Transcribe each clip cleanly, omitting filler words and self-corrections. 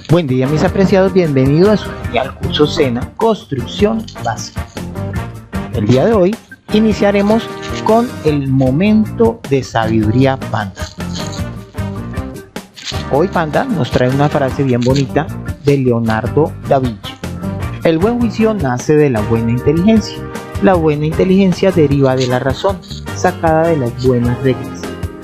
Buen día mis apreciados, bienvenidos a su genial curso SENA Construcción Básica. El día de hoy iniciaremos con el momento de sabiduría Panda. Hoy Panda nos trae una frase bien bonita de Leonardo da Vinci. El buen juicio nace de la buena inteligencia. La buena inteligencia deriva de la razón, sacada de las buenas reglas.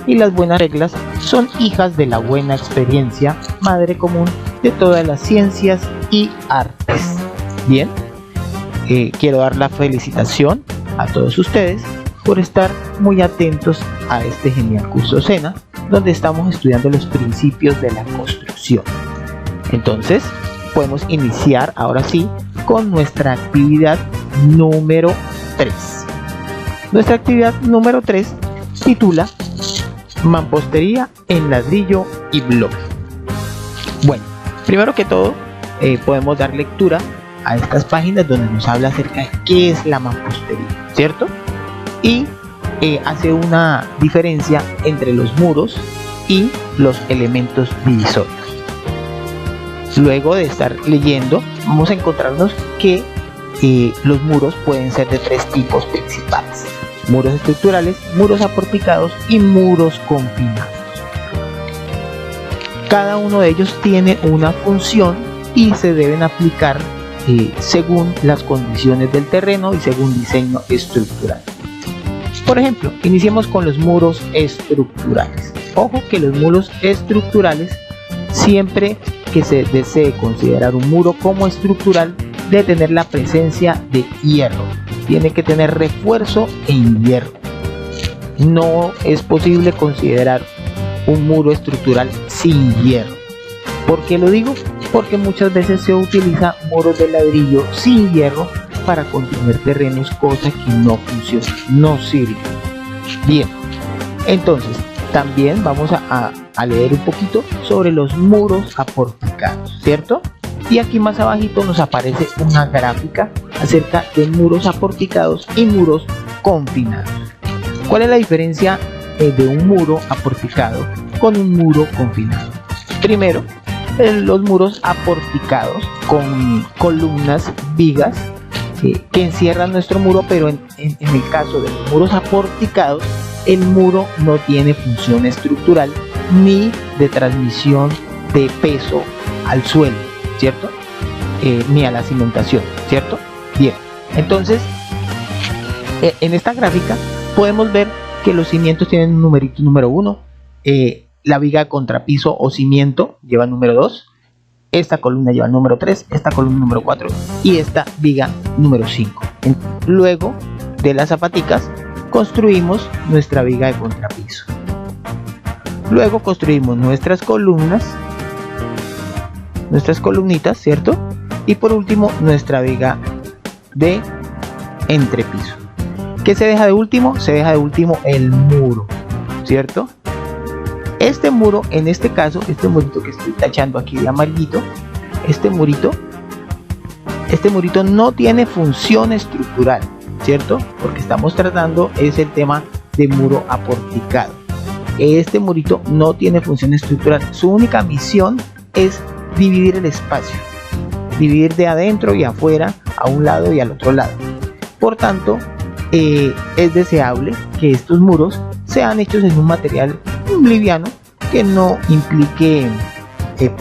Y las buenas reglas son hijas de la buena experiencia, madre común de todas las ciencias y artes. Bien, quiero dar la felicitación a todos ustedes por estar muy atentos a este genial curso SENA, donde estamos estudiando los principios de la construcción. Entonces, podemos iniciar ahora sí con nuestra actividad número 3. Nuestra actividad número 3 titula Mampostería en ladrillo y bloque. Bueno, primero que todo podemos dar lectura a estas páginas donde nos habla acerca de qué es la mampostería, ¿cierto? Y hace una diferencia entre los muros y los elementos divisorios. Luego de estar leyendo, vamos a encontrarnos que los muros pueden ser de tres tipos principales: muros estructurales, muros aporticados y muros confinados. Cada uno de ellos tiene una función y se deben aplicar según las condiciones del terreno y según diseño estructural. Por ejemplo, iniciemos con los muros estructurales. Ojo que los muros estructurales, siempre que se desee considerar un muro como estructural, debe tener la presencia de hierro. Tiene que tener refuerzo en hierro. No es posible considerar un muro estructural sin hierro. ¿Por qué lo digo? Porque muchas veces se utiliza muros de ladrillo sin hierro para contener terrenos, cosa que no funciona, no sirve. Bien, entonces también vamos a leer un poquito sobre los muros aporticados, ¿cierto? Y aquí más abajito nos aparece una gráfica acerca de muros aporticados y muros confinados. ¿Cuál es la diferencia de un muro aporticado con un muro confinado? Primero, los muros aporticados con columnas, vigas que encierran nuestro muro, pero en el caso de los muros aporticados, el muro no tiene función estructural ni de transmisión de peso al suelo, ¿cierto? Ni a la cimentación, ¿cierto? Bien, entonces en esta gráfica podemos ver que los cimientos tienen un numerito número 1, la viga contrapiso o cimiento lleva el número 2, esta columna lleva el número 3, esta columna número 4 y esta viga número 5. Luego de las zapaticas construimos nuestra viga de contrapiso. Luego construimos nuestras columnas, nuestras columnitas, ¿cierto? Y por último nuestra viga de entrepiso. ¿Qué se deja de último? Se deja de último el muro, ¿cierto? Este muro, en este caso, este murito que estoy tachando aquí de amarillito, este murito no tiene función estructural, ¿cierto? Porque estamos tratando es el tema de muro aporticado. Este murito no tiene función estructural. Su única misión es dividir el espacio, dividir de adentro y afuera, a un lado y al otro lado. Por tanto, es deseable que estos muros sean hechos en un material liviano que no implique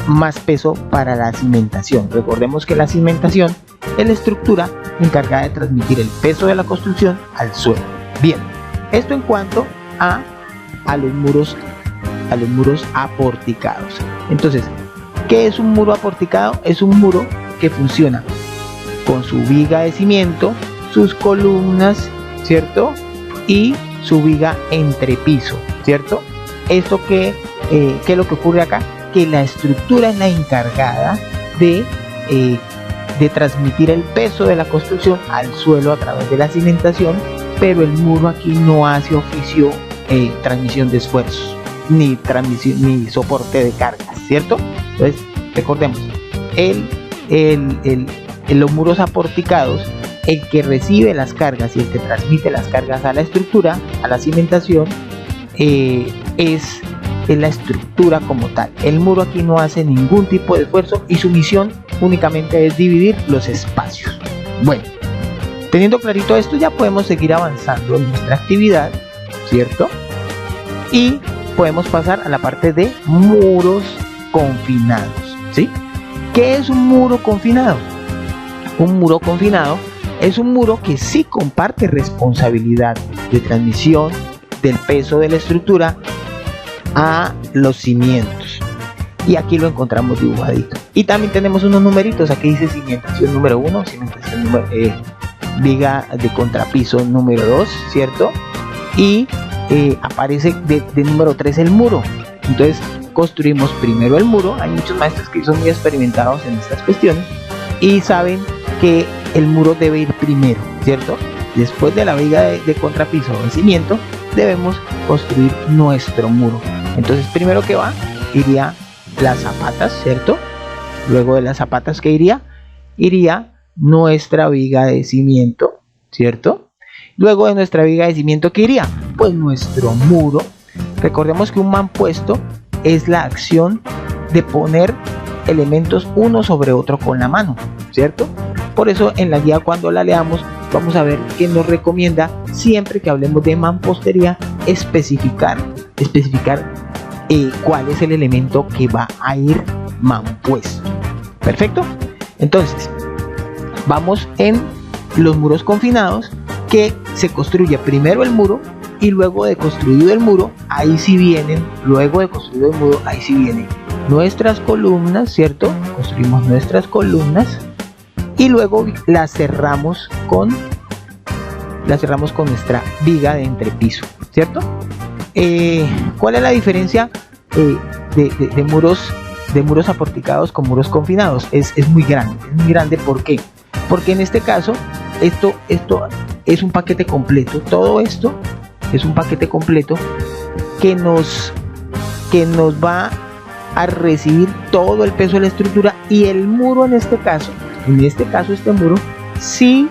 más peso para la cimentación. Recordemos que la cimentación es la estructura encargada de transmitir el peso de la construcción al suelo. Bien, esto en cuanto a los muros aporticados. Entonces, ¿qué es un muro aporticado? Es un muro que funciona con su viga de cimiento, sus columnas, ¿cierto? Y su viga entrepiso, ¿cierto? Esto ¿qué es lo que ocurre acá? Que la estructura es la encargada de transmitir el peso de la construcción al suelo a través de la cimentación, pero el muro aquí no hace oficio transmisión de esfuerzos ni soporte de cargas, ¿cierto? Entonces recordemos, los muros aporticados, el que recibe las cargas y el que transmite las cargas a la estructura, a la cimentación, es es la estructura como tal. El muro aquí no hace ningún tipo de esfuerzo y su misión únicamente es dividir los espacios. Bueno, teniendo clarito esto, ya podemos seguir avanzando en nuestra actividad, ¿cierto? Y podemos pasar a la parte de muros confinados, ¿sí? ¿Qué es un muro confinado? Un muro confinado es un muro que sí comparte responsabilidad de transmisión del peso de la estructura a los cimientos. Y aquí lo encontramos dibujadito. Y también tenemos unos numeritos. Aquí dice cimentación número 1, cimentación viga de contrapiso número 2, ¿cierto? Y aparece de número 3 el muro. Entonces construimos primero el muro. Hay muchos maestros que son muy experimentados en estas cuestiones y saben que el muro debe ir primero, ¿cierto? Después de la viga de contrapiso o de cimiento, debemos construir nuestro muro. Entonces primero que va, iría las zapatas, ¿cierto? Luego de las zapatas, ¿qué iría? Iría nuestra viga de cimiento, ¿cierto? Luego de nuestra viga de cimiento, ¿qué iría? Pues nuestro muro. Recordemos que un mampuesto es la acción de poner elementos uno sobre otro con la mano, ¿cierto? Por eso en la guía, cuando la leamos, vamos a ver que nos recomienda siempre que hablemos de mampostería especificar cuál es el elemento que va a ir mampuesto. Perfecto. Entonces vamos en los muros confinados, que se construye primero el muro y luego de construido el muro, ahí sí vienen nuestras columnas, ¿cierto? Construimos nuestras columnas y luego las cerramos con nuestra viga de entrepiso, ¿cierto? ¿Cuál es la diferencia de muros aporticados con muros confinados? Es muy grande. ¿Por qué? Porque en este caso esto es un paquete completo. Todo esto es un paquete completo que nos va a recibir todo el peso de la estructura, y el muro en este caso este muro sí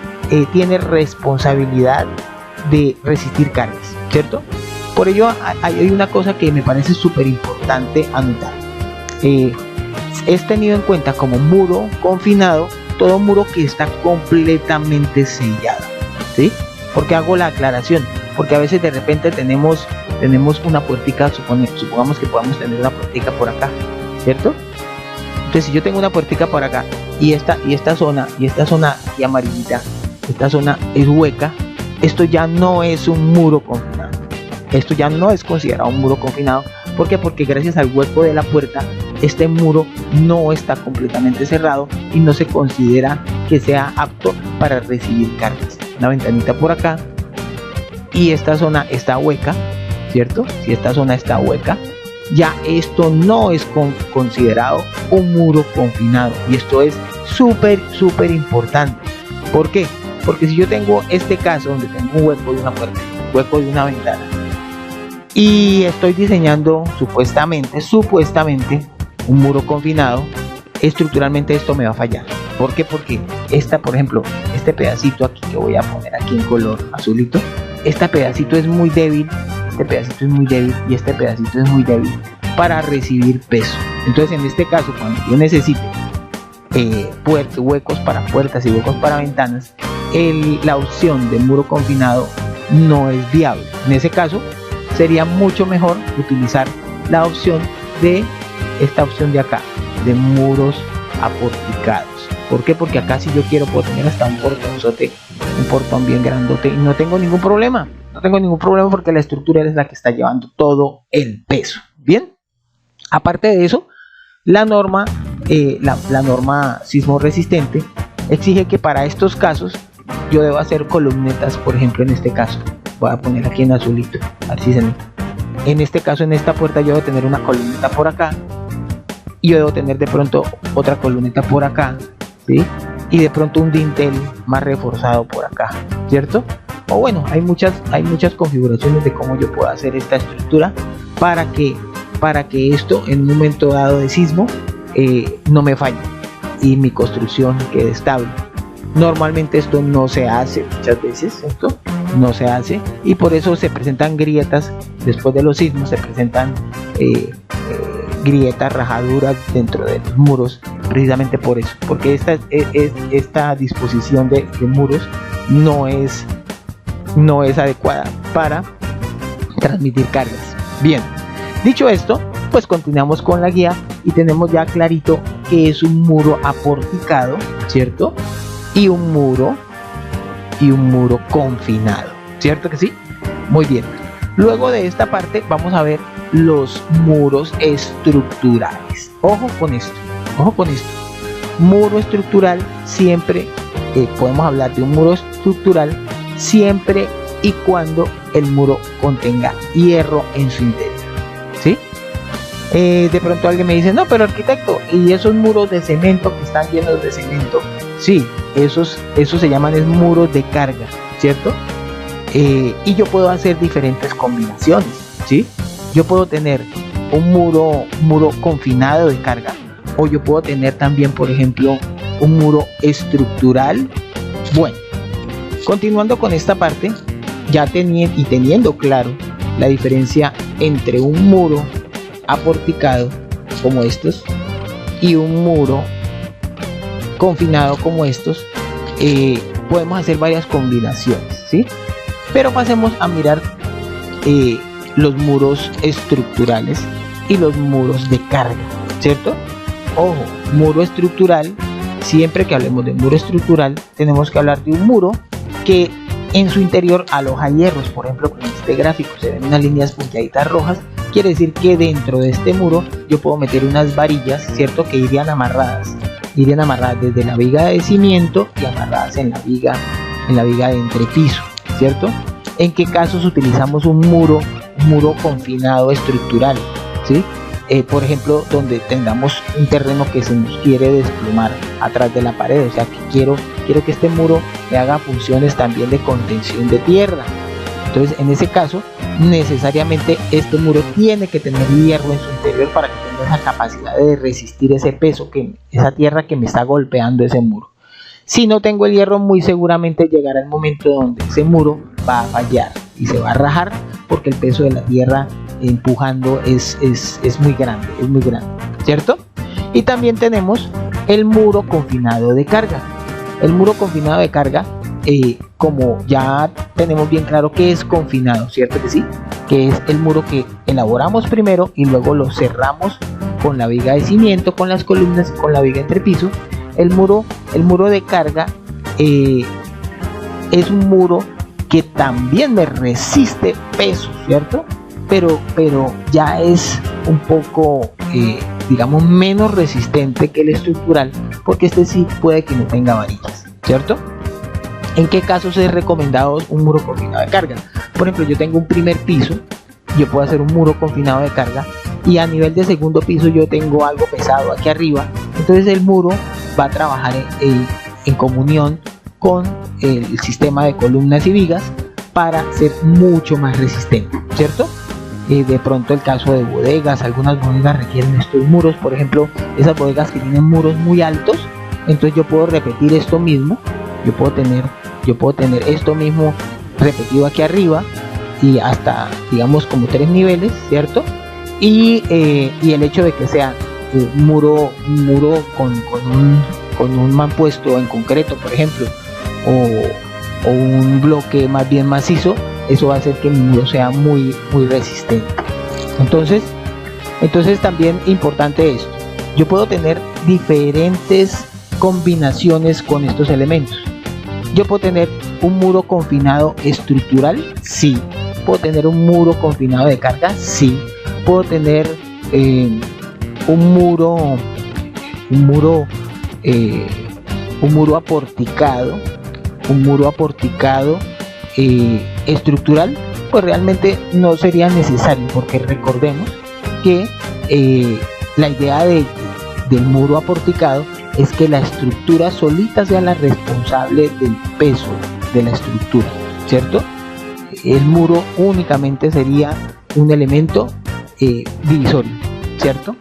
tiene responsabilidad de resistir cargas, ¿cierto? Por ello hay una cosa que me parece súper importante anotar. Es tenido en cuenta como muro confinado todo muro que está completamente sellado, ¿sí? Porque hago la aclaración, porque a veces de repente tenemos una puertica, supongamos que podamos tener una puertica por acá, ¿cierto? Entonces si yo tengo una puertica por acá y esta zona aquí amarillita, esta zona es hueca, esto ya no es un muro confinado. Esto ya no es considerado un muro confinado. ¿Por qué? Porque gracias al hueco de la puerta, este muro no está completamente cerrado y no se considera que sea apto para recibir cargas. Una ventanita por acá y esta zona está hueca, ¿cierto? Si esta zona está hueca, ya esto no es considerado un muro confinado, y esto es súper importante. ¿Por qué? Porque si yo tengo este caso donde tengo un hueco de una puerta, un hueco de una ventana, y estoy diseñando supuestamente un muro confinado, estructuralmente esto me va a fallar. ¿Por qué? Porque por ejemplo, este pedacito aquí que voy a poner aquí en color azulito, este pedacito es muy débil, y este pedacito es muy débil para recibir peso. Entonces en este caso, cuando yo necesite huecos para puertas y huecos para ventanas, la opción de muro confinado no es viable. En ese caso sería mucho mejor utilizar la opción de esta opción de acá, de muros aporticados. ¿Por qué? Porque acá, si yo quiero, puedo tener hasta un portón bien grandote y no tengo ningún problema. Porque la estructura es la que está llevando todo el peso. Bien, aparte de eso, la norma sismo resistente exige que para estos casos yo debo hacer columnetas. Por ejemplo, en este caso voy a poner aquí en azulito, así se nota. En este caso, en esta puerta, yo debo tener una columneta por acá y yo debo tener de pronto otra columneta por acá, ¿sí? Y de pronto un dintel más reforzado por acá, ¿cierto? O bueno, hay muchas configuraciones de cómo yo puedo hacer esta estructura para que esto en un momento dado de sismo no me falle y mi construcción quede estable. Normalmente esto no se hace muchas veces, ¿cierto? no se hace, y por eso se presentan grietas después de los sismos, se presentan grietas, rajaduras dentro de los muros, precisamente por eso, porque esta disposición de muros no es adecuada para transmitir cargas. Bien, dicho esto, pues continuamos con la guía y tenemos ya clarito que es un muro aporticado, ¿cierto? Y un muro confinado, ¿cierto que sí? Muy bien. Luego de esta parte vamos a ver los muros estructurales. Ojo con esto, ojo con esto. Muro estructural siempre, podemos hablar de un muro estructural siempre y cuando el muro contenga hierro en su interior, ¿sí? De pronto alguien me dice, no, pero arquitecto, ¿y esos muros de cemento que están llenos de cemento? Sí, esos se llaman muros de carga, ¿cierto? Y yo puedo hacer diferentes combinaciones, ¿sí? Yo puedo tener un muro confinado de carga, o yo puedo tener también, por ejemplo, un muro estructural. Bueno, continuando con esta parte, ya teniendo claro la diferencia entre un muro aporticado como estos y un muro confinado como estos, podemos hacer varias combinaciones, ¿sí? Pero pasemos a mirar los muros estructurales y los muros de carga, ¿cierto? Ojo, muro estructural, siempre que hablemos de muro estructural tenemos que hablar de un muro que en su interior aloja hierros. Por ejemplo, con este gráfico se ven unas líneas punteaditas rojas, quiere decir que dentro de este muro yo puedo meter unas varillas, ¿cierto? Que irían amarradas desde la viga de cimiento y amarradas en la viga de entrepiso, ¿cierto? ¿En qué casos utilizamos un muro confinado estructural? ¿Sí? Por ejemplo, donde tengamos un terreno que se nos quiere desplomar atrás de la pared, o sea que quiero que este muro me haga funciones también de contención de tierra. Entonces, en ese caso, necesariamente este muro tiene que tener hierro en su interior para que tenga esa capacidad de resistir ese peso, esa tierra que me está golpeando ese muro. Si no tengo el hierro, muy seguramente llegará el momento donde ese muro va a fallar y se va a rajar, porque el peso de la tierra empujando es muy grande, ¿cierto? Y también tenemos el muro confinado de carga. El muro confinado de carga, como ya tenemos bien claro que es confinado, ¿cierto que sí? Que es el muro que elaboramos primero y luego lo cerramos con la viga de cimiento, con las columnas y con la viga entrepiso. El muro de carga es un muro que también me resiste peso, ¿cierto? Pero ya es un poco, digamos, menos resistente que el estructural, porque este sí puede que no tenga varillas, ¿cierto? ¿En qué casos es recomendado un muro confinado de carga? Por ejemplo, yo tengo un primer piso, yo puedo hacer un muro confinado de carga, y a nivel de segundo piso yo tengo algo pesado aquí arriba, entonces el muro va a trabajar en comunión con el sistema de columnas y vigas para ser mucho más resistente, ¿cierto? De pronto el caso de bodegas, algunas bodegas requieren estos muros, por ejemplo, esas bodegas que tienen muros muy altos, entonces yo puedo repetir esto mismo, yo puedo tener esto mismo repetido aquí arriba y hasta, digamos, como 3 niveles, ¿cierto? Y el hecho de que sea un muro con un mampuesto en concreto, por ejemplo, o un bloque más bien macizo, eso va a hacer que mi muro sea muy resistente. Entonces también importante esto, yo puedo tener diferentes combinaciones con estos elementos. Yo puedo tener un muro confinado estructural, sí. Puedo tener un muro confinado de carga, sí. Puedo tener un muro aporticado, estructural, pues realmente no sería necesario, porque recordemos que la idea del muro aporticado es que la estructura solita sea la responsable del peso de la estructura, ¿cierto? El muro únicamente sería un elemento divisorio, ¿cierto?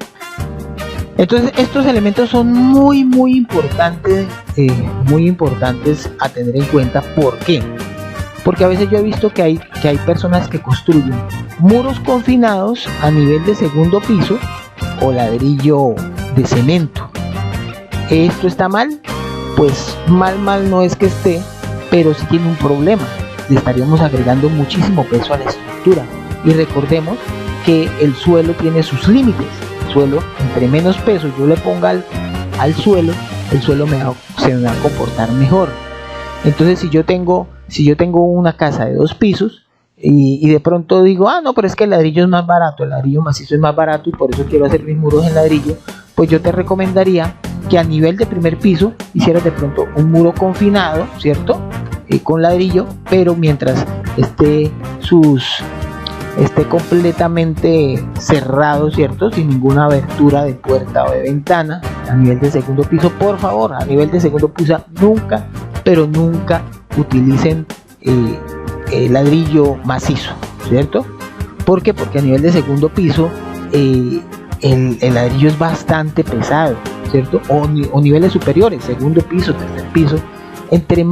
Entonces estos elementos son muy importantes a tener en cuenta. ¿Por qué? Porque a veces yo he visto que hay personas que construyen muros confinados a nivel de segundo piso o ladrillo de cemento. ¿Esto está mal? Pues mal no es que esté, pero sí tiene un problema. Le estaríamos agregando muchísimo peso a la estructura. Y recordemos que el suelo tiene sus límites. El suelo, entre menos peso yo le ponga al suelo, el suelo se me va a comportar mejor. Entonces si yo tengo una casa de 2 pisos y de pronto digo, no, pero es que el ladrillo es más barato, el ladrillo macizo es más barato y por eso quiero hacer mis muros en ladrillo, pues yo te recomendaría que a nivel de primer piso hicieras de pronto un muro confinado, ¿cierto? Con ladrillo, pero mientras esté completamente cerrado, ¿cierto? Sin ninguna abertura de puerta o de ventana. A nivel de segundo piso, por favor, a nivel de segundo piso nunca, pero nunca utilicen ladrillo macizo, ¿cierto? ¿Por qué? Porque a nivel de segundo piso el ladrillo es bastante pesado, ¿cierto? O niveles superiores, segundo piso, tercer piso. Entre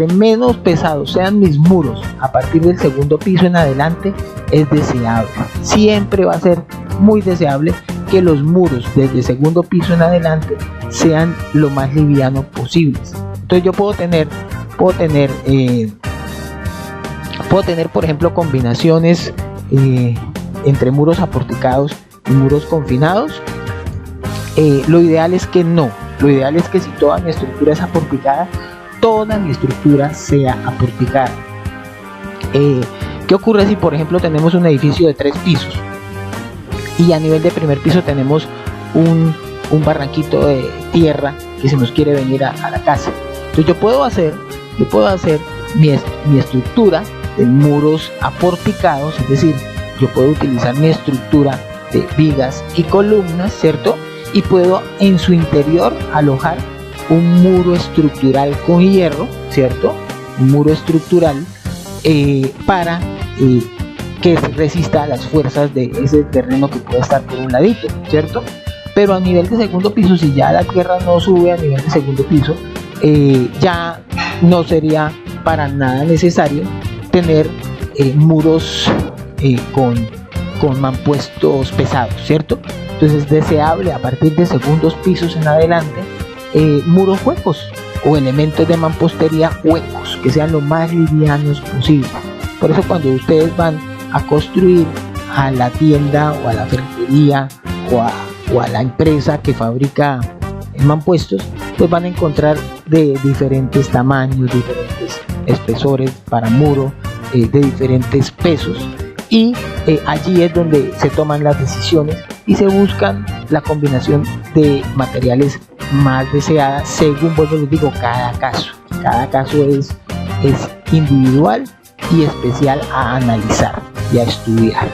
menos pesados sean mis muros a partir del segundo piso en adelante, es deseable. Siempre va a ser muy deseable que los muros desde segundo piso en adelante sean lo más livianos posibles. Entonces yo puedo tener por ejemplo combinaciones entre muros aporticados y muros confinados. Lo ideal es que no. Lo ideal es que si toda mi estructura es aporticada, toda mi estructura sea aporticada. ¿Qué ocurre si por ejemplo tenemos un edificio de 3 pisos y a nivel de primer piso tenemos un barranquito de tierra que se nos quiere venir a la casa? Entonces yo puedo hacer mi estructura de muros aporticados, es decir, yo puedo utilizar mi estructura de vigas y columnas, ¿cierto? Y puedo en su interior alojar un muro estructural con hierro, ¿cierto? Un muro estructural para que resista a las fuerzas de ese terreno que puede estar por un ladito, ¿cierto? Pero a nivel de segundo piso, si ya la tierra no sube a nivel de segundo piso, ya no sería para nada necesario tener muros con mampuestos pesados, ¿cierto? Entonces es deseable a partir de segundos pisos en adelante muros huecos o elementos de mampostería huecos que sean lo más livianos posible. Por eso cuando ustedes van a construir a la tienda o a la ferretería o a la empresa que fabrica mampuestos, pues van a encontrar de diferentes tamaños, diferentes espesores para muro, de diferentes pesos, y allí es donde se toman las decisiones y se buscan la combinación de materiales más deseada según, vuelvo les digo, cada caso es individual y especial a analizar y a estudiar.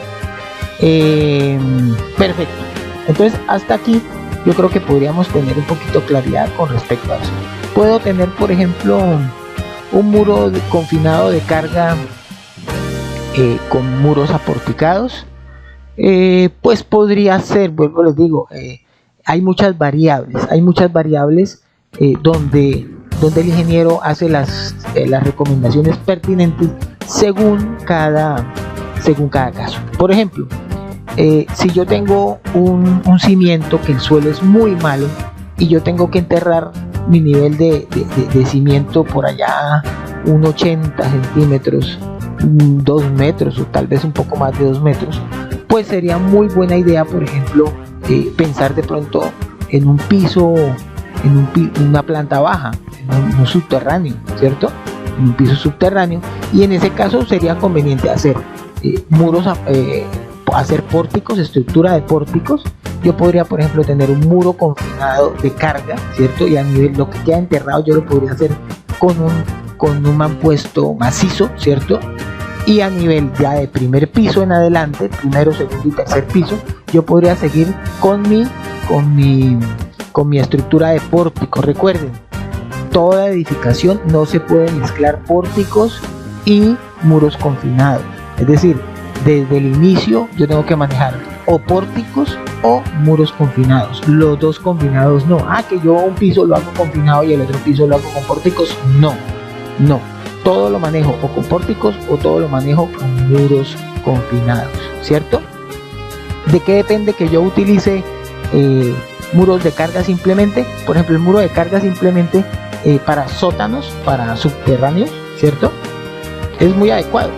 Perfecto, entonces hasta aquí yo creo que podríamos tener un poquito claridad con respecto a eso. Puedo tener por ejemplo un muro confinado de carga con muros aporticados. Pues podría ser, vuelvo les digo, hay muchas variables donde el ingeniero hace las recomendaciones pertinentes según cada caso. Por ejemplo, si yo tengo un cimiento que el suelo es muy malo y yo tengo que enterrar mi nivel de cimiento por allá un 80 centímetros, 2 metros o tal vez un poco más de 2 metros, pues sería muy buena idea, por ejemplo, pensar de pronto en un piso, una planta baja, en un subterráneo, ¿cierto? En un piso subterráneo, y en ese caso sería conveniente hacer muros, hacer pórticos, estructura de pórticos. Yo podría, por ejemplo, tener un muro confinado de carga, ¿cierto? Y a nivel lo que queda enterrado yo lo podría hacer con un mampuesto macizo, ¿cierto? Y a nivel ya de primer piso en adelante, primero, segundo y tercer piso, yo podría seguir con mi estructura de pórtico. Recuerden, toda edificación no se puede mezclar pórticos y muros confinados. Es decir, desde el inicio yo tengo que manejar o pórticos o muros confinados. Los dos combinados no. Que yo un piso lo hago confinado y el otro piso lo hago con pórticos. No. todo lo manejo o con pórticos o todo lo manejo con muros confinados, ¿cierto? ¿De qué depende que yo utilice muros de carga simplemente? Por ejemplo, el muro de carga simplemente para sótanos, para subterráneos, ¿cierto? Es muy adecuado,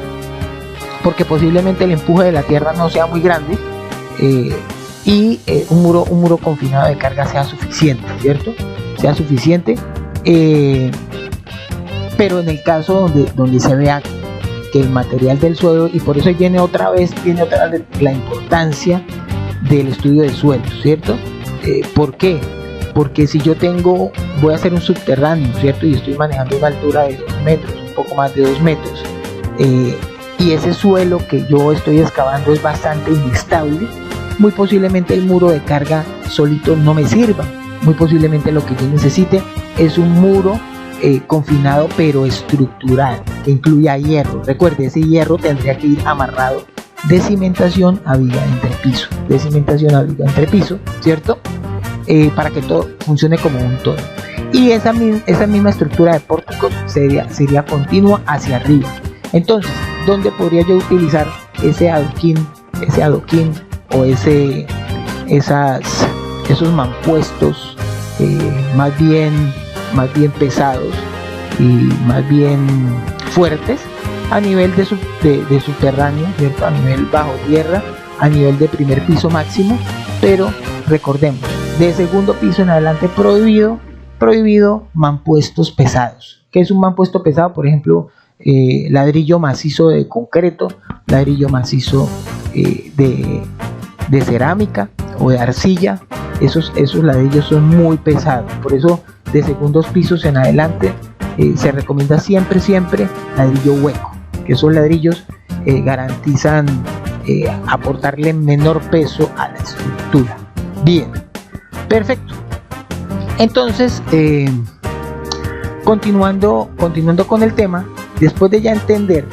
porque posiblemente el empuje de la tierra no sea muy grande y un muro confinado de carga sea suficiente, ¿cierto? Sea suficiente, pero en el caso donde se vea que el material del suelo, y por eso viene otra vez la importancia del estudio del suelo, ¿cierto? ¿Por qué? Porque si yo voy a hacer un subterráneo, ¿cierto? Y estoy manejando una altura de 2 metros, un poco más de 2 metros, y ese suelo que yo estoy excavando es bastante inestable, muy posiblemente el muro de carga solito no me sirva. Muy posiblemente lo que yo necesite es un muro confinado pero estructural, que incluya hierro. Recuerde, ese hierro tendría que ir amarrado de cimentación a viga entre piso, ¿cierto? Para que todo funcione como un todo. Y esa misma estructura de pórticos sería continua hacia arriba. Entonces, ¿dónde podría yo utilizar ese adoquín o esos mampuestos más bien pesados y más bien fuertes a nivel de subterráneo, ¿cierto? A nivel bajo tierra, a nivel de primer piso máximo, pero recordemos, de segundo piso en adelante prohibido mampuestos pesados. ¿Qué es un mampuesto pesado? Por ejemplo, ladrillo macizo de concreto, ladrillo macizo de cerámica o de arcilla. Esos ladrillos son muy pesados, por eso de segundos pisos en adelante se recomienda siempre ladrillo hueco, que esos ladrillos garantizan aportarle menor peso a la estructura. Bien, perfecto. Entonces, continuando con el tema, después de ya entender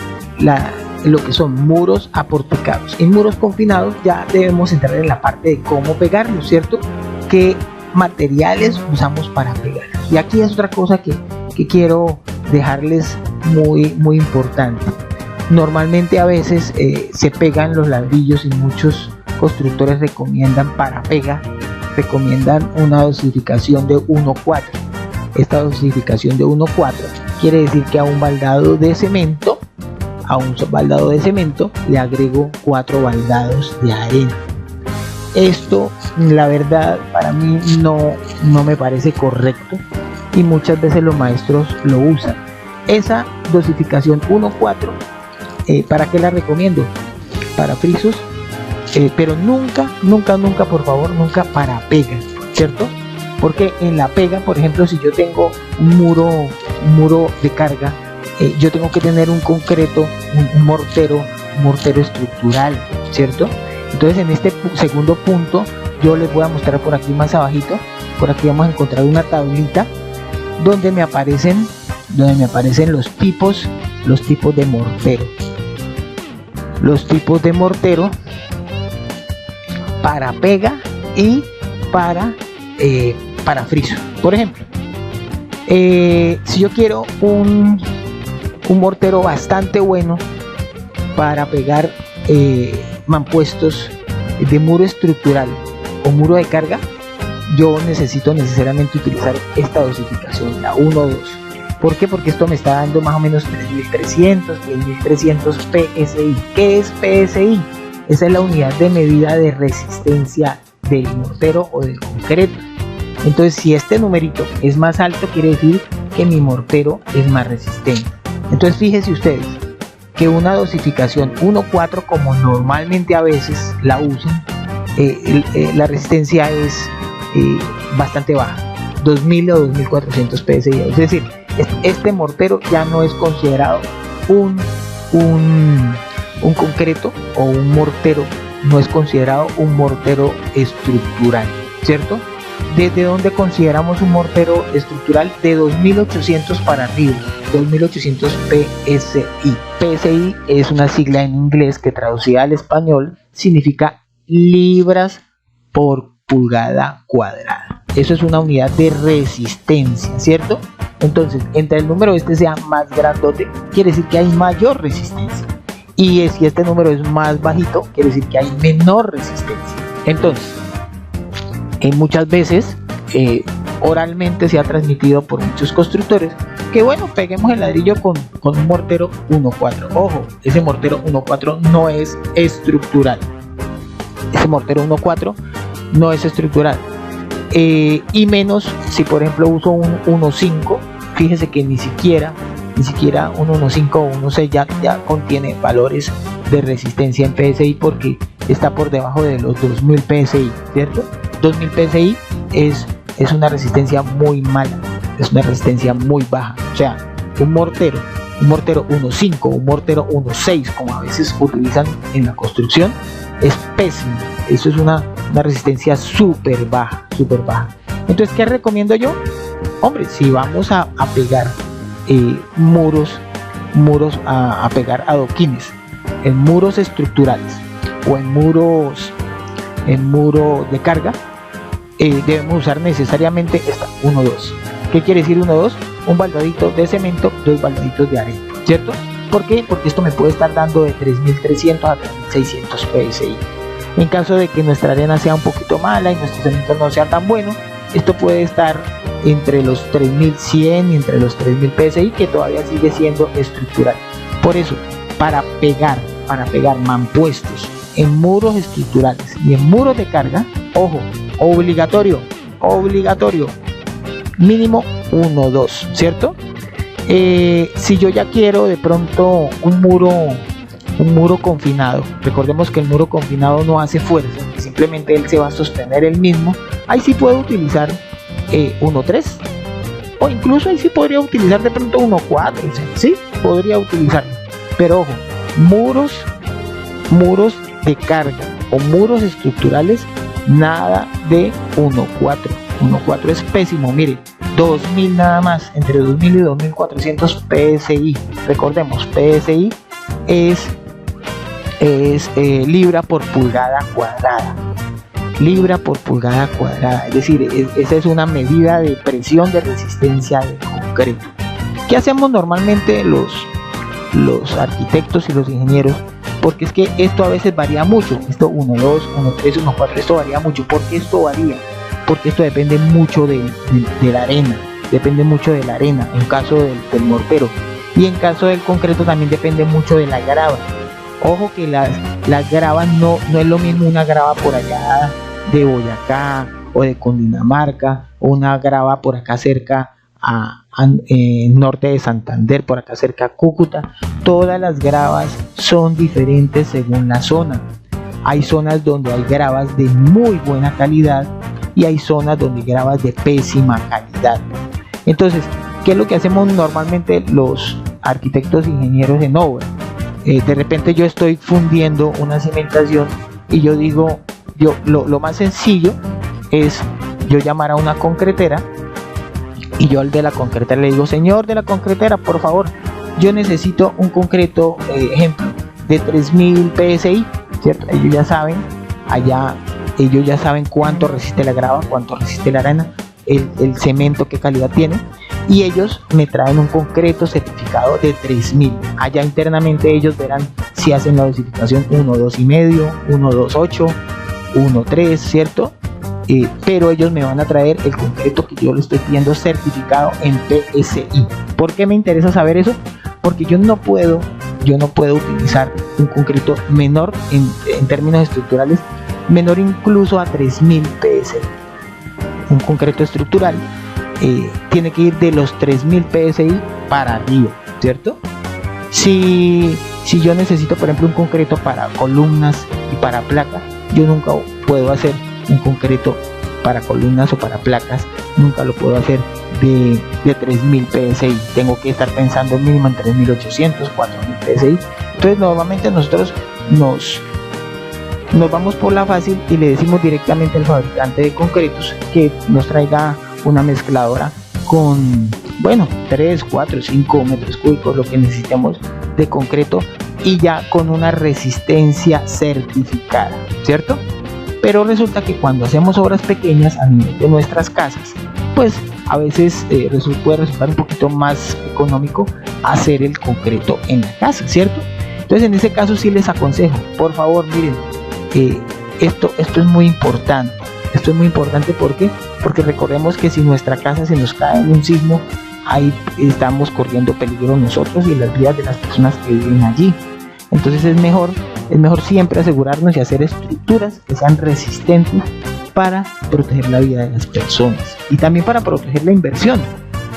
lo que son muros aporticados y muros confinados, ya debemos entrar en la parte de cómo pegarlos, ¿cierto? ¿Qué materiales usamos para pegarlos? Y aquí es otra cosa que quiero dejarles muy importante. Normalmente a veces se pegan los ladrillos y muchos constructores recomiendan una dosificación de 1:4. Esta dosificación de 1:4 quiere decir que a un baldado de cemento le agrego 4 baldados de arena. Esto, la verdad, para mí no me parece correcto y muchas veces los maestros lo usan. Esa dosificación 1:4, ¿para qué la recomiendo? Para frisos, pero nunca, por favor, nunca para pega, ¿cierto? Porque en la pega, por ejemplo, si yo tengo un muro de carga, yo tengo que tener un concreto, un mortero estructural, ¿cierto? Entonces, en este segundo punto, yo les voy a mostrar por aquí más abajito. Por aquí vamos a encontrar una tablita donde me aparecen los tipos de mortero. Los tipos de mortero para pega y para friso. Por ejemplo, si yo quiero un mortero bastante bueno para pegar mampuestos de muro estructural o muro de carga, yo necesito necesariamente utilizar esta dosificación, la 1:2. ¿Por qué? Porque esto me está dando más o menos 3300 PSI. ¿Qué es PSI? Esa es la unidad de medida de resistencia del mortero o del concreto. Entonces, si este numerito es más alto, quiere decir que mi mortero es más resistente. Entonces, fíjense ustedes que una dosificación 1:4, como normalmente a veces la usan, la resistencia es bastante baja, 2000 o 2400 PSI. Es decir, este mortero ya no es considerado un concreto, o un mortero no es considerado un mortero estructural, ¿cierto? ¿Desde dónde consideramos un mortero estructural? De 2800 para arriba, 2800 PSI. PSI es una sigla en inglés que traducida al español significa libras por pulgada cuadrada. Eso es una unidad de resistencia, ¿cierto? Entonces, entre el número este sea más grandote, quiere decir que hay mayor resistencia. Y si este número es más bajito, quiere decir que hay menor resistencia. Entonces, muchas veces oralmente se ha transmitido por muchos constructores que bueno, peguemos el ladrillo con un mortero 1.4. Ojo, ese mortero 1.4 no es estructural. Ese mortero 1.4 no es estructural. Y menos si por ejemplo uso un 1.5. Fíjese que ni siquiera un 1.5 o 1.6 ya contiene valores de resistencia en PSI, porque está por debajo de los 2000 PSI, ¿cierto? 2000 PSI es una resistencia muy mala, es una resistencia muy baja. O sea, un mortero 1.5, un mortero 1.6, como a veces utilizan en la construcción, es pésimo. Eso es una resistencia súper baja, súper baja. Entonces, ¿qué recomiendo yo? Hombre, si vamos a pegar muros a pegar adoquines en muros estructurales o en muro de carga, debemos usar necesariamente esta 1-2. ¿Qué quiere decir 1-2? Un baldadito de cemento, 2 baldaditos de arena, ¿cierto? ¿Por qué? Porque esto me puede estar dando de 3300 a 3600 PSI. En caso de que nuestra arena sea un poquito mala y nuestro cemento no sea tan bueno, esto puede estar entre los 3100 y entre los 3000 PSI, que todavía sigue siendo estructural. Por eso, para pegar mampuestos en muros estructurales y en muros de carga, ojo, obligatorio, mínimo 1-2, ¿cierto? Si yo ya quiero de pronto un muro confinado, recordemos que el muro confinado no hace fuerza, simplemente él se va a sostener él mismo, ahí sí puedo utilizar 1.3, o incluso ahí sí podría utilizar de pronto 1.4, sí, podría utilizarlo. Pero ojo, muros de carga o muros estructurales, nada de 1.4. 1.4 es pésimo. Mire, 2000 nada más, entre 2000 y 2400 PSI. Recordemos, PSI es libra por pulgada cuadrada. Libra por pulgada cuadrada, es decir, esa es una medida de presión de resistencia del concreto. ¿Qué hacemos normalmente los arquitectos y los ingenieros? Porque es que esto a veces varía mucho, esto 1.2, 1.3, 1.4, esto varía mucho. ¿Por qué esto varía? Porque esto depende mucho de la arena, depende mucho de la arena en caso del mortero, y en caso del concreto también depende mucho de la grava. Ojo que las gravas no es lo mismo una grava por allá de Boyacá o de Cundinamarca, o una grava por acá cerca a norte de Santander, por acá cerca a Cúcuta. Todas las gravas son diferentes según la zona. Hay zonas donde hay gravas de muy buena calidad y hay zonas donde hay gravas de pésima calidad. Entonces, ¿qué es lo que hacemos normalmente los arquitectos e ingenieros en obra? De repente yo estoy fundiendo una cimentación y yo digo, lo más sencillo es yo llamar a una concretera, y yo al de la concretera le digo: señor de la concretera, por favor, yo necesito un concreto, ejemplo, de 3000 PSI, ¿cierto? Ellos ya saben cuánto resiste la grava, cuánto resiste la arena, el cemento, qué calidad tiene, y ellos me traen un concreto certificado de 3000. Allá internamente ellos verán si hacen la dosificación 1.2,5, 1.2,8, 1.3, ¿cierto? Pero ellos me van a traer el concreto que yo le estoy pidiendo certificado en PSI. ¿Por qué me interesa saber eso? Porque yo no puedo utilizar un concreto menor en términos estructurales, menor incluso a 3000 PSI. Un concreto estructural tiene que ir de los 3000 PSI para arriba, ¿cierto? Si yo necesito, por ejemplo, un concreto para columnas y para placas, yo nunca puedo hacer un concreto para columnas o para placas, nunca lo puedo hacer de 3000 PSI. Tengo que estar pensando mínimo en 3800, 4000 PSI. Entonces normalmente nosotros nos vamos por la fácil y le decimos directamente al fabricante de concretos que nos traiga una mezcladora con, 3, 4, 5 metros cúbicos, lo que necesitemos de concreto, y ya con una resistencia certificada, ¿cierto? Pero resulta que cuando hacemos obras pequeñas a nivel de nuestras casas, pues a veces puede resultar un poquito más económico hacer el concreto en la casa, ¿cierto? Entonces en ese caso sí les aconsejo, por favor, miren, esto es muy importante. Esto es muy importante porque recordemos que si nuestra casa se nos cae en un sismo, ahí estamos corriendo peligro nosotros y las vidas de las personas que viven allí. Entonces es mejor siempre asegurarnos y hacer estructuras que sean resistentes para proteger la vida de las personas y también para proteger la inversión,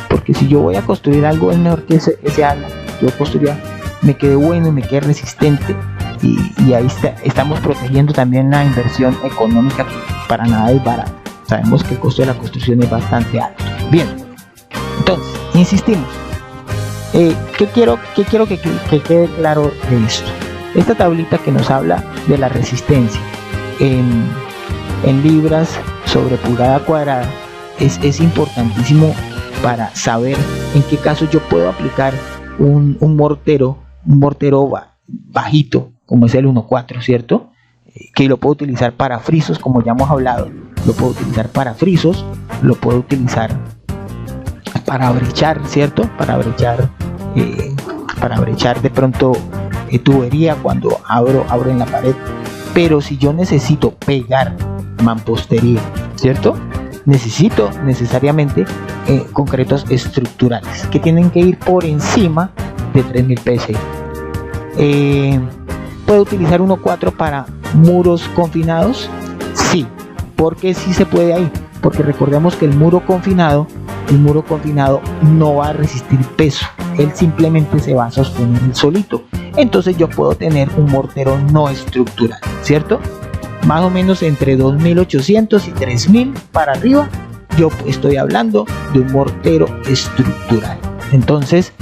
porque si yo voy a construir algo, es mejor que ese ala que yo construya me quede bueno y me quede resistente, y ahí estamos protegiendo también la inversión económica, que para nada es barata. Sabemos que el costo de la construcción es bastante alto. Bien, entonces insistimos, ¿qué quiero que quede claro de esto? Esta tablita que nos habla de la resistencia en libras sobre pulgada cuadrada es importantísimo para saber en qué caso yo puedo aplicar un mortero bajito, como es el 1.4, ¿cierto? Que lo puedo utilizar para frisos, como ya hemos hablado. Lo puedo utilizar para frisos, lo puedo utilizar para brechar, ¿cierto? Para brechar de pronto tubería cuando abro en la pared. Pero si yo necesito pegar mampostería, ¿cierto? Necesito necesariamente concretos estructurales que tienen que ir por encima de 3000 psi. ¿Puedo utilizar 1.4 para muros confinados? Sí, porque sí se puede ahí, porque recordemos que el muro confinado no va a resistir peso, él simplemente se va a sostener él solito. Entonces yo puedo tener un mortero no estructural, ¿cierto? Más o menos entre 2800 y 3000 para arriba, yo estoy hablando de un mortero estructural. Entonces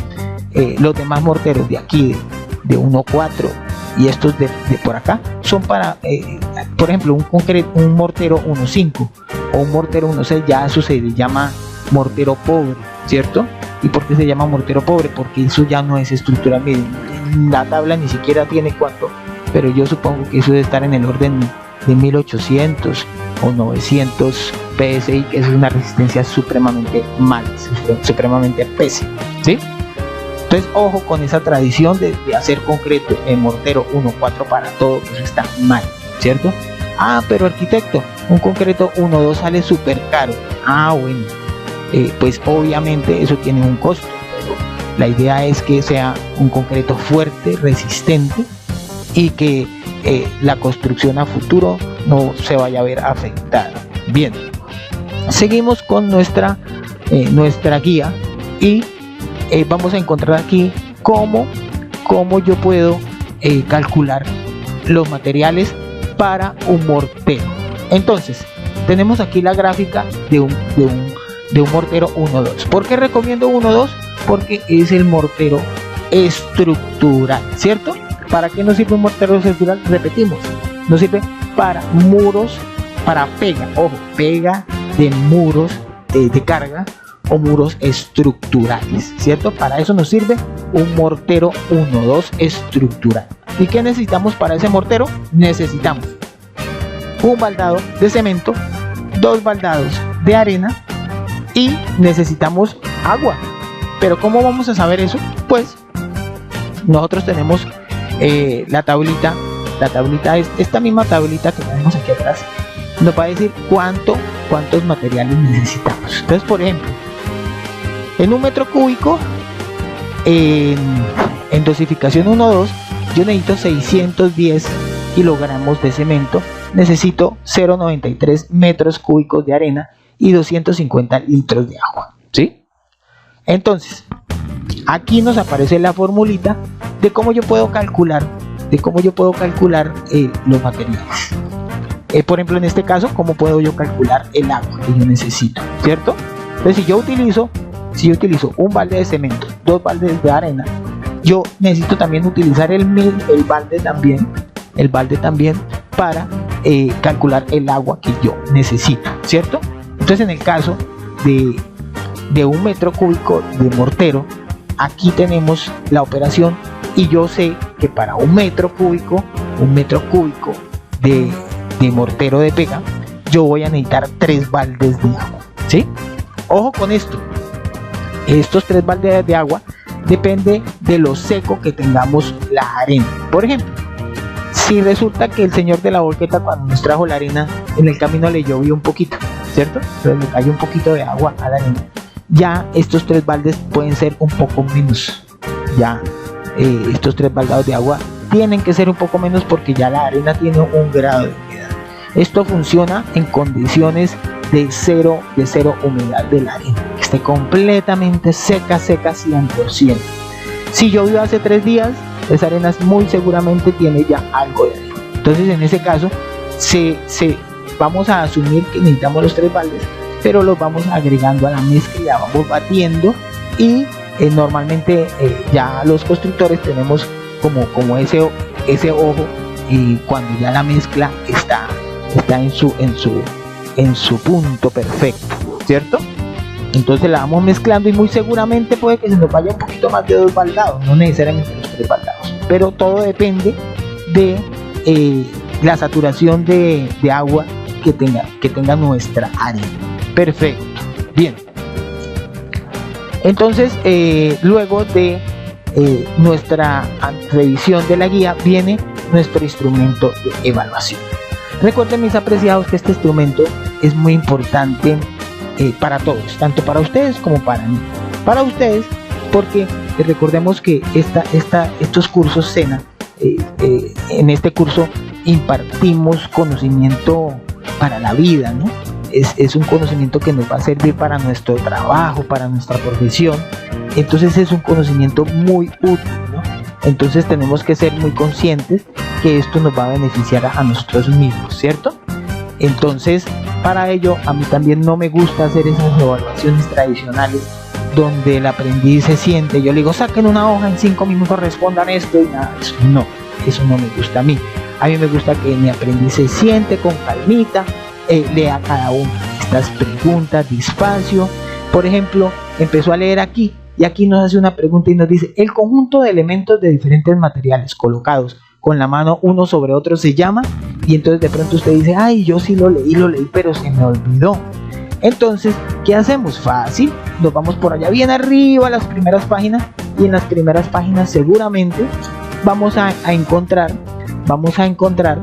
los demás morteros de aquí de 1.4 y estos de por acá son para por ejemplo un mortero 1.5 o un mortero 1.6, ya eso se le llama mortero pobre, ¿cierto? ¿Y por qué se llama mortero pobre? Porque eso ya no es estructural. Miren, la tabla ni siquiera tiene cuánto, pero yo supongo que eso debe estar en el orden de 1800 o 900 psi, que es una resistencia supremamente mala, supremamente pésima, ¿sí? Entonces ojo con esa tradición de hacer concreto en mortero 1.4 para todo, que eso está mal, ¿cierto? Ah, pero arquitecto, un concreto 1.2 sale súper caro. Ah, bueno, pues obviamente eso tiene un costo, pero la idea es que sea un concreto fuerte, resistente, y que la construcción a futuro no se vaya a ver afectada. Bien, seguimos con nuestra guía y vamos a encontrar aquí cómo yo puedo calcular los materiales para un mortero. Entonces tenemos aquí la gráfica de un mortero 1.2. ¿Por qué recomiendo 1.2? Porque es el mortero estructural, ¿cierto? ¿Para qué nos sirve un mortero estructural? Repetimos, nos sirve para muros, para pega, ojo, pega de muros de carga o muros estructurales, ¿cierto? Para eso nos sirve un mortero 1.2 estructural. ¿Y qué necesitamos para ese mortero? Necesitamos un baldado de cemento, 2 baldados de arena y necesitamos agua. Pero ¿cómo vamos a saber eso? Pues nosotros tenemos la tablita es esta misma tablita que tenemos aquí atrás, nos va a decir cuántos materiales necesitamos. Entonces, por ejemplo, en un metro cúbico en dosificación 1.2 yo necesito 610 kilogramos de cemento, necesito 0.93 metros cúbicos de arena y 250 litros de agua, ¿sí? Entonces aquí nos aparece la formulita de cómo yo puedo calcular los materiales. Por ejemplo, en este caso, cómo puedo yo calcular el agua que yo necesito, ¿cierto? Entonces si yo utilizo un balde de cemento, 2 baldes de arena, yo necesito también utilizar el balde también para calcular el agua que yo necesito, ¿cierto? Entonces en el caso de un metro cúbico de mortero, aquí tenemos la operación y yo sé que para un metro cúbico de mortero de pega, yo voy a necesitar 3 baldes de agua, ¿sí? Ojo con esto, estos 3 baldes de agua depende de lo seco que tengamos la arena. Por ejemplo, si resulta que el señor de la volqueta, cuando nos trajo la arena, en el camino le llovió un poquito, ¿cierto? Entonces le cayó un poquito de agua a la arena. Ya estos 3 baldes pueden ser un poco menos. Ya estos 3 baldados de agua tienen que ser un poco menos porque ya la arena tiene un grado de humedad. Esto funciona en condiciones de cero humedad de la arena, que esté completamente seca 100%. Si llovió hace 3 días, esa arena muy seguramente tiene ya algo de arena. Entonces en ese caso vamos a asumir que necesitamos los 3 baldes, pero los vamos agregando a la mezcla y la vamos batiendo, y normalmente ya los constructores tenemos como ese ojo, y cuando ya la mezcla está en su punto perfecto, ¿cierto? Entonces la vamos mezclando y muy seguramente puede que se nos vaya un poquito más de 2 baldados, no necesariamente los 3 baldados, pero todo depende de la saturación de agua que tenga nuestra arena. Perfecto, bien. Entonces luego de nuestra revisión de la guía viene nuestro instrumento de evaluación. Recuerden, mis apreciados, que este instrumento es muy importante para todos, tanto para ustedes como para mí. Para ustedes, porque recordemos que estos cursos SENA, en este curso impartimos conocimiento para la vida, ¿no? Es un conocimiento que nos va a servir para nuestro trabajo, para nuestra profesión. Entonces es un conocimiento muy útil, ¿no? Entonces tenemos que ser muy conscientes que esto nos va a beneficiar a nosotros mismos, ¿cierto? Entonces, para ello, a mí también no me gusta hacer esas evaluaciones tradicionales donde el aprendiz se siente, yo le digo, saquen una hoja en 5 minutos, respondan esto y nada de eso. No, eso no me gusta a mí. A mí me gusta que mi aprendiz se siente con calmita, lea cada una de estas preguntas despacio. Por ejemplo, empezó a leer aquí y aquí nos hace una pregunta y nos dice: el conjunto de elementos de diferentes materiales colocados con la mano uno sobre otro se llama. Y entonces de pronto usted dice: ay, yo sí lo leí, pero se me olvidó. Entonces, ¿qué hacemos? Fácil, nos vamos por allá bien arriba a las primeras páginas, y en las primeras páginas seguramente vamos a encontrar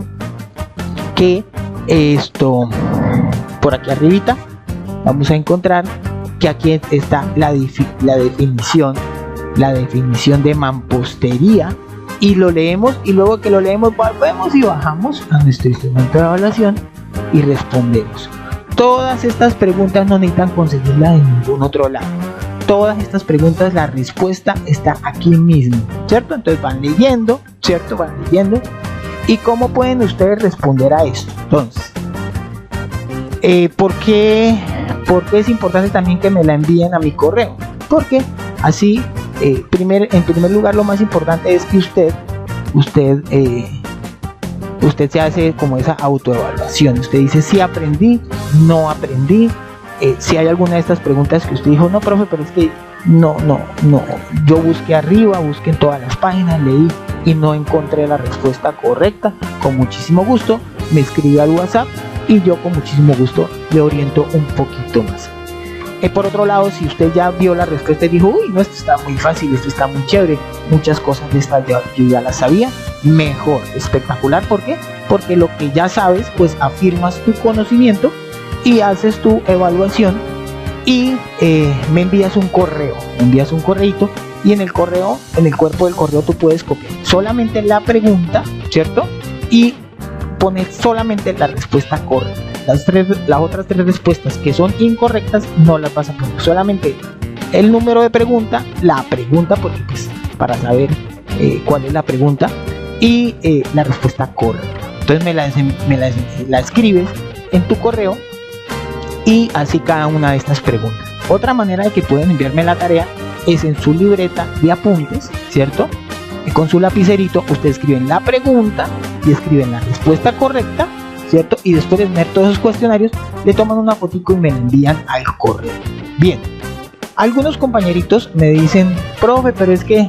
que esto, por aquí arribita, vamos a encontrar que aquí está la definición de mampostería, y lo leemos, y luego que lo leemos volvemos y bajamos a nuestro instrumento de evaluación y respondemos. Todas estas preguntas no necesitan conseguirlas en ningún otro lado. Todas estas preguntas, la respuesta está aquí mismo, ¿cierto? Entonces van leyendo, ¿cierto? Van leyendo. ¿Y cómo pueden ustedes responder a esto? Entonces, ¿por qué es importante también que me la envíen a mi correo? Porque así, en primer lugar, lo más importante es que usted se hace como esa autoevaluación. Usted dice: si aprendí, no aprendí. Si hay alguna de estas preguntas que usted dijo: no, profe, pero es que no, yo busqué arriba, busqué en todas las páginas, leí y no encontré la respuesta correcta, con muchísimo gusto me escribe al WhatsApp y yo con muchísimo gusto le oriento un poquito más. Por otro lado, si usted ya vio la respuesta y dijo: uy, no, esto está muy fácil, esto está muy chévere, muchas cosas de estas yo ya las sabía, mejor, espectacular. ¿Por qué? Porque lo que ya sabes, pues afirmas tu conocimiento y haces tu evaluación, y me envías un correito, y en el correo, en el cuerpo del correo, tú puedes copiar solamente la pregunta, ¿cierto? Y poner solamente la respuesta correcta. Las otras 3 respuestas que son incorrectas no las vas a poner, solamente el número de pregunta, la pregunta, porque pues para saber cuál es la pregunta, y la respuesta correcta. Entonces me la escribes en tu correo, y así cada una de estas preguntas. Otra manera de que pueden enviarme la tarea es en su libreta de apuntes, ¿cierto? Y con su lapicerito ustedes escriben la pregunta y escriben la respuesta correcta, ¿cierto? Y después de tener todos esos cuestionarios, le toman una fotico y me la envían al correo. Bien, algunos compañeritos me dicen: profe, pero es que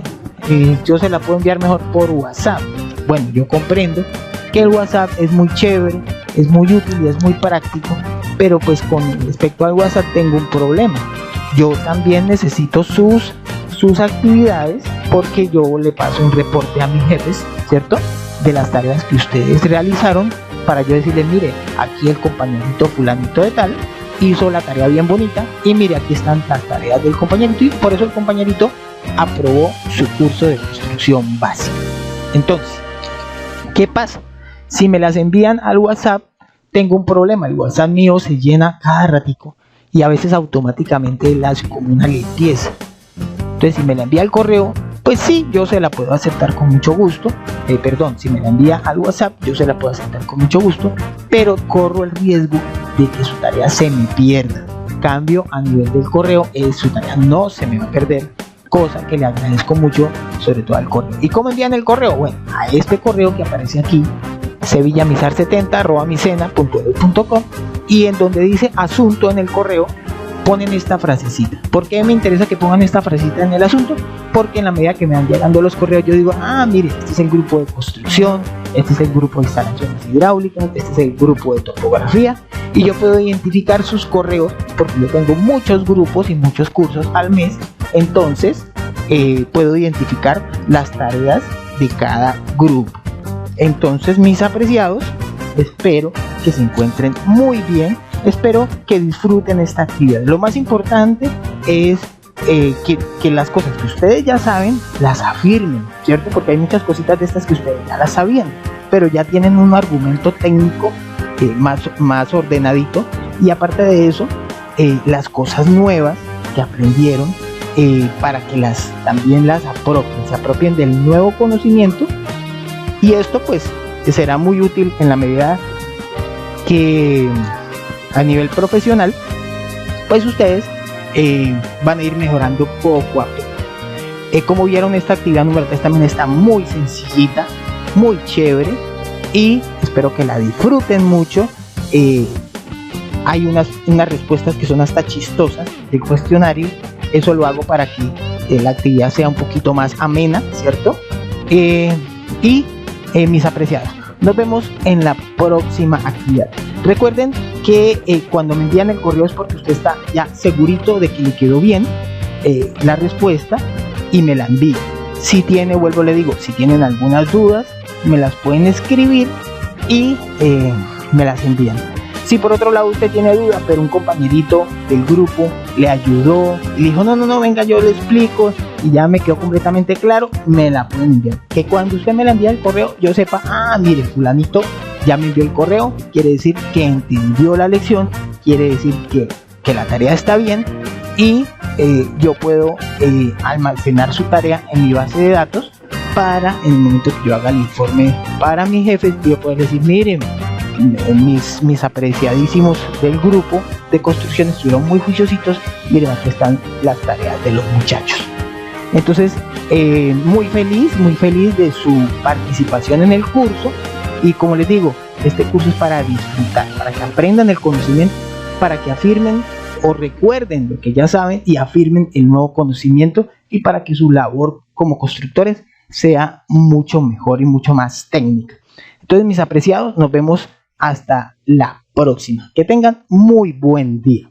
yo se la puedo enviar mejor por WhatsApp. Bueno, yo comprendo que el WhatsApp es muy chévere, es muy útil y es muy práctico, pero pues con respecto al WhatsApp tengo un problema. Yo también necesito sus actividades, porque yo le paso un reporte a mis jefes, ¿cierto?, de las tareas que ustedes realizaron, para yo decirles, mire, aquí el compañerito fulanito de tal hizo la tarea bien bonita, y mire, aquí están las tareas del compañerito, y por eso el compañerito aprobó su curso de construcción básica. Entonces, ¿qué pasa? Si me las envían al WhatsApp, tengo un problema. El WhatsApp mío se llena cada ratico y a veces automáticamente le hace como una limpieza. Entonces, si me la envía al correo, pues sí, yo se la puedo aceptar con mucho gusto. Si me la envía al WhatsApp, yo se la puedo aceptar con mucho gusto, pero corro el riesgo de que su tarea se me pierda. Cambio, a nivel del correo, su tarea no se me va a perder, cosa que le agradezco mucho, sobre todo al correo. ¿Y cómo envían el correo? Bueno, a este correo que aparece aquí, sevillamizar70@micena.edu.com, y en donde dice asunto en el correo, ponen esta frasecita. ¿Por qué me interesa que pongan esta frasecita en el asunto? Porque en la medida que me van llegando los correos, yo digo, mire, este es el grupo de construcción, este es el grupo de instalaciones hidráulicas, este es el grupo de topografía, y yo puedo identificar sus correos, porque yo tengo muchos grupos y muchos cursos al mes. Entonces puedo identificar las tareas de cada grupo. Entonces, mis apreciados, espero que se encuentren muy bien, espero que disfruten esta actividad. Lo más importante es que las cosas que ustedes ya saben las afirmen, ¿cierto? Porque hay muchas cositas de estas que ustedes ya las sabían, pero ya tienen un argumento técnico más ordenadito, y aparte de eso, las cosas nuevas que aprendieron, para que también las se apropien del nuevo conocimiento. Y esto pues será muy útil en la medida que a nivel profesional pues ustedes van a ir mejorando poco a poco. Como vieron, esta actividad número 3 también está muy sencillita, muy chévere, y espero que la disfruten mucho. Hay unas respuestas que son hasta chistosas del cuestionario. Eso lo hago para que la actividad sea un poquito más amena, ¿cierto? Mis apreciados, nos vemos en la próxima actividad. Recuerden que cuando me envían el correo es porque usted está ya segurito de que le quedó bien la respuesta, y me la envía. Si tienen algunas dudas, me las pueden escribir y me las envían. Si por otro lado usted tiene duda, pero un compañerito del grupo le ayudó y dijo, no, venga, yo le explico, y ya me quedó completamente claro, me la pueden enviar. Que cuando usted me la envía el correo, yo sepa, mire, fulanito ya me envió el correo, quiere decir que entendió la lección, quiere decir que la tarea está bien, y yo puedo almacenar su tarea en mi base de datos, para en el momento que yo haga el informe para mis jefes, yo puedo decir, miren, mis apreciadísimos del grupo de construcción estuvieron muy juiciositos, miren, aquí están las tareas de los muchachos. Entonces, muy feliz de su participación en el curso, y como les digo, este curso es para disfrutar, para que aprendan el conocimiento, para que afirmen o recuerden lo que ya saben y afirmen el nuevo conocimiento, y para que su labor como constructores sea mucho mejor y mucho más técnica. Entonces, mis apreciados, nos vemos hasta la próxima. Que tengan muy buen día.